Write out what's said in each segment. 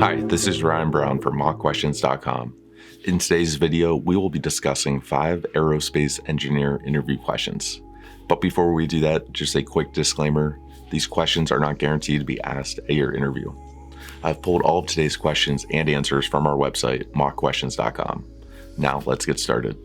Hi, this is Ryan Brown from mockquestions.com. In today's video, we will be discussing 5 aerospace engineer interview questions. But before we do that, just a quick disclaimer, these questions are not guaranteed to be asked at your interview. I've pulled all of today's questions and answers from our website, mockquestions.com. Now, let's get started.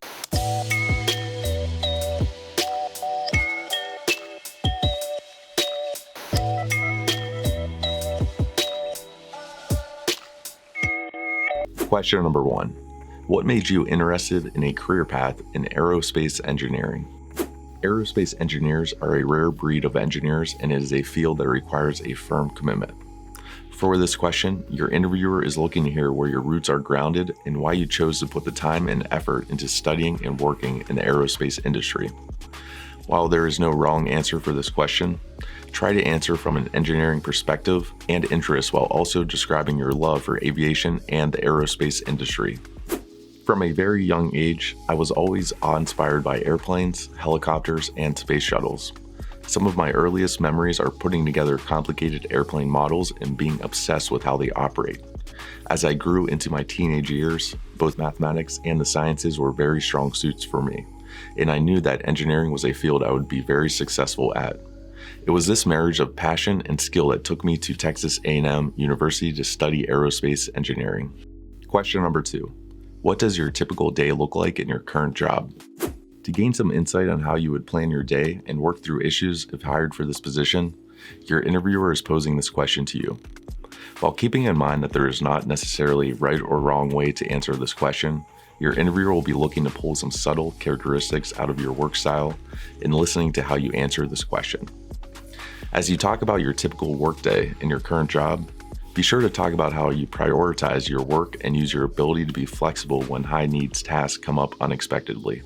Question number 1. What made you interested in a career path in aerospace engineering? Aerospace engineers are a rare breed of engineers, and it is a field that requires a firm commitment. For this question, your interviewer is looking to hear where your roots are grounded and why you chose to put the time and effort into studying and working in the aerospace industry. While there is no wrong answer for this question, try to answer from an engineering perspective and interest while also describing your love for aviation and the aerospace industry. From a very young age, I was always awe-inspired by airplanes, helicopters, and space shuttles. Some of my earliest memories are putting together complicated airplane models and being obsessed with how they operate. As I grew into my teenage years, both mathematics and the sciences were very strong suits for me, and I knew that engineering was a field I would be very successful at. It was this marriage of passion and skill that took me to Texas A&M University to study aerospace engineering. Question number 2. What does your typical day look like in your current job? To gain some insight on how you would plan your day and work through issues if hired for this position, your interviewer is posing this question to you. While keeping in mind that there is not necessarily a right or wrong way to answer this question, your interviewer will be looking to pull some subtle characteristics out of your work style and listening to how you answer this question. As you talk about your typical workday in your current job, be sure to talk about how you prioritize your work and use your ability to be flexible when high-needs tasks come up unexpectedly.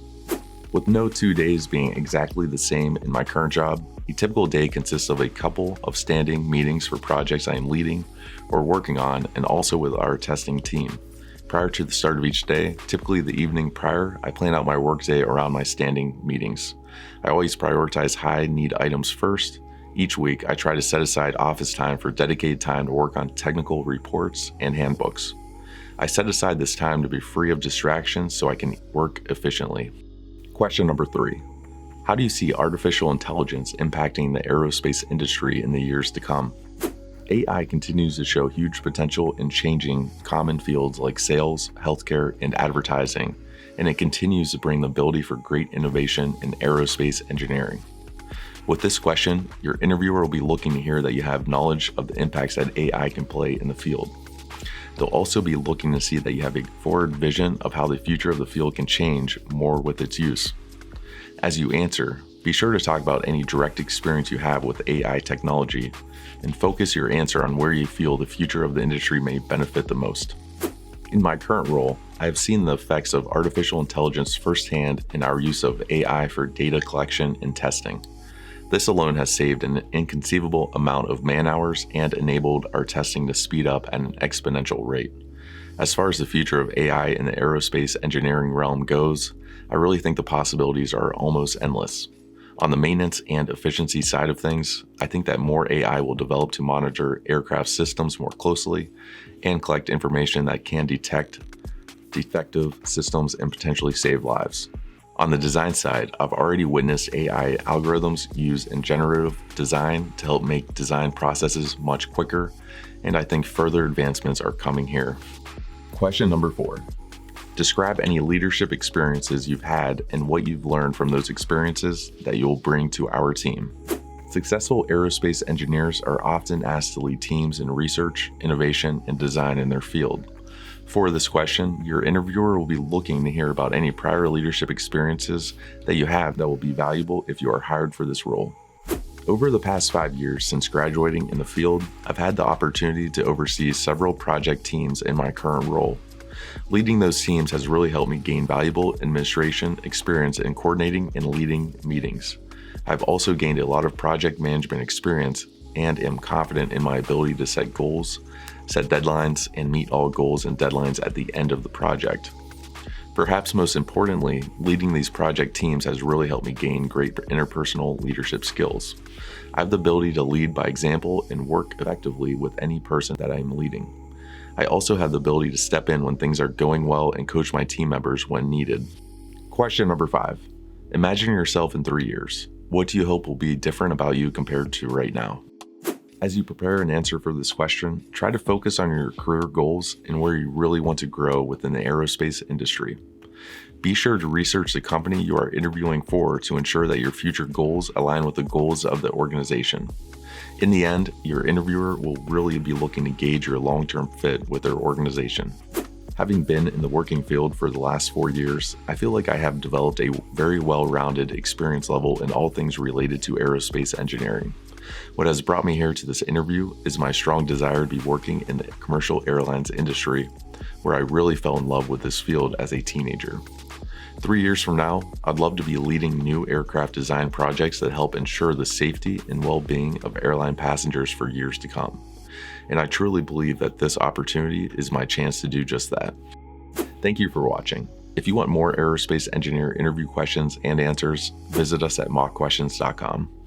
With no 2 days being exactly the same in my current job, a typical day consists of a couple of standing meetings for projects I am leading or working on, and also with our testing team. Prior to the start of each day, typically the evening prior, I plan out my workday around my standing meetings. I always prioritize high-need items first. Each week, I try to set aside office time for dedicated time to work on technical reports and handbooks. I set aside this time to be free of distractions so I can work efficiently. Question number 3. How do you see artificial intelligence impacting the aerospace industry in the years to come? AI continues to show huge potential in changing common fields like sales, healthcare, and advertising, and it continues to bring the ability for great innovation in aerospace engineering. With this question, your interviewer will be looking to hear that you have knowledge of the impacts that AI can play in the field. They'll also be looking to see that you have a forward vision of how the future of the field can change more with its use. As you answer, be sure to talk about any direct experience you have with AI technology and focus your answer on where you feel the future of the industry may benefit the most. In my current role, I have seen the effects of artificial intelligence firsthand in our use of AI for data collection and testing. This alone has saved an inconceivable amount of man-hours and enabled our testing to speed up at an exponential rate. As far as the future of AI in the aerospace engineering realm goes, I really think the possibilities are almost endless. On the maintenance and efficiency side of things, I think that more AI will develop to monitor aircraft systems more closely and collect information that can detect defective systems and potentially save lives. On the design side, I've already witnessed AI algorithms used in generative design to help make design processes much quicker, and I think further advancements are coming here. Question number 4. Describe any leadership experiences you've had and what you've learned from those experiences that you'll bring to our team. Successful aerospace engineers are often asked to lead teams in research, innovation, and design in their field. For this question, your interviewer will be looking to hear about any prior leadership experiences that you have that will be valuable if you are hired for this role. Over the past 5 years since graduating in the field, I've had the opportunity to oversee several project teams in my current role. Leading those teams has really helped me gain valuable administration experience in coordinating and leading meetings. I've also gained a lot of project management experience and am confident in my ability to set goals, set deadlines, and meet all goals and deadlines at the end of the project. Perhaps most importantly, leading these project teams has really helped me gain great interpersonal leadership skills. I have the ability to lead by example and work effectively with any person that I'm leading. I also have the ability to step in when things are going well and coach my team members when needed. Question number 5. Imagine yourself in 3 years. What do you hope will be different about you compared to right now? As you prepare an answer for this question, try to focus on your career goals and where you really want to grow within the aerospace industry. Be sure to research the company you are interviewing for to ensure that your future goals align with the goals of the organization. In the end, your interviewer will really be looking to gauge your long-term fit with their organization. Having been in the working field for the last 4 years, I feel like I have developed a very well-rounded experience level in all things related to aerospace engineering. What has brought me here to this interview is my strong desire to be working in the commercial airlines industry, where I really fell in love with this field as a teenager. 3 years from now, I'd love to be leading new aircraft design projects that help ensure the safety and well-being of airline passengers for years to come. And I truly believe that this opportunity is my chance to do just that. Thank you for watching. If you want more aerospace engineer interview questions and answers, visit us at mockquestions.com.